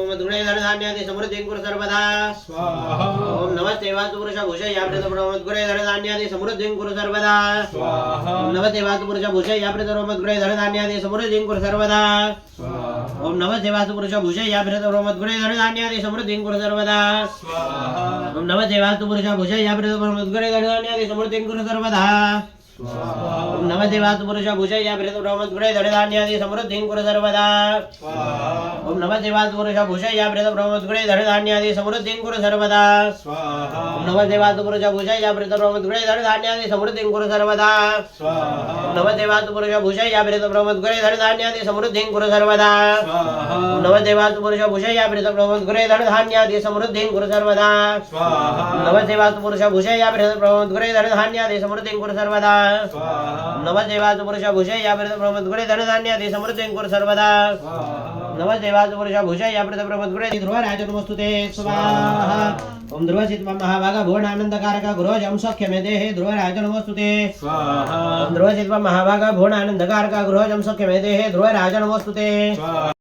ब्रह्मद्गुणे धनधान्यादि समृद्धिं कुरु सर्वदा स्वाहा ओम नमस्ते वास्तु पुरुष भूषय याप्रेत ब्रह्मद्गुणे धनधान्यादि समृद्धिं कुरु सर्वदा स्वाहा ओम नमस्ते वास्तु पुरुष भूषय याप्रेत ब्रह्मद्गुणे धनधान्यादि समृद्धिं कुरु सर्वदा स्वाहा ओम नमस्ते वास्तु पुरुष भूषय याप्रेत ब्रह्मद्गुणे धनधान्यादि समृद्धिं कुरु सर्वदा स्वाहा ओम नमस्ते वास्तु पुरुष भूषय याप्रेत ब्रह्मद्गुणे धनधान्यादि समृद्धिं कुरु सर्वदा स्वाहा ओम नमस्ते वास्तु पुरुष भूषय याप्रेत ब्रह्मद्गुणे धनधान्यादि समृद्धिं कुरु सर्वदा स्वाहा ओम नमस्ते वास्तु पुरुष भूषय याप्रेत ब्रह्मद्गुणे धनधान्यादि समृद्धिं कुरु सर्वदा स्वाहा ओम नमस्ते वास्तु पुरुष भूषय याप्रेत ब्रह्मद्गुणे धनधान्यादि समृद्धिं कुरु सर्वदा स्वाहा ओम नमस्ते वास्तु पुरुष भूषय याप्रेत ब्रह्मद्गुणे धनधान्यादि समृद्धिं कुरु सर्वदा स्वाहा ओम नमस्ते वास्तु पुरुष भूषय याप्रेत ब्रह्मद्गुणे धनधान्यादि समृद्धिं कुरु सर्वदा स्वाहा ओम नमस्ते वास्तु पुरुष भूषय याप्रेत ब्रह्मद्गुणे धनधान्यादि समृद्धिं कुरु सर्वदा नमस्ते वास्तु पुरुष भूषय याप्रेत ब्रह्मद्गुणे धनधान्यादि समृद्धिं कुरु सर्वदा नमस्ते वास्तु पुरुष भूषय याप्रेत ब्रह्मद्गुणे ध्रुवराज नमस्तुते स्वाहा ओम ध्रुवसित महाभागा भुवन आनंदकारक गृहजं सख्यमे देहे ध्रुवराज नमस्तुते स्वाहा ओम ध्रुवसित महाभागा भुवन आनंदकारक गृहजं सख्यमे देहे ध्रुवराज नमस्तुते स्वाहा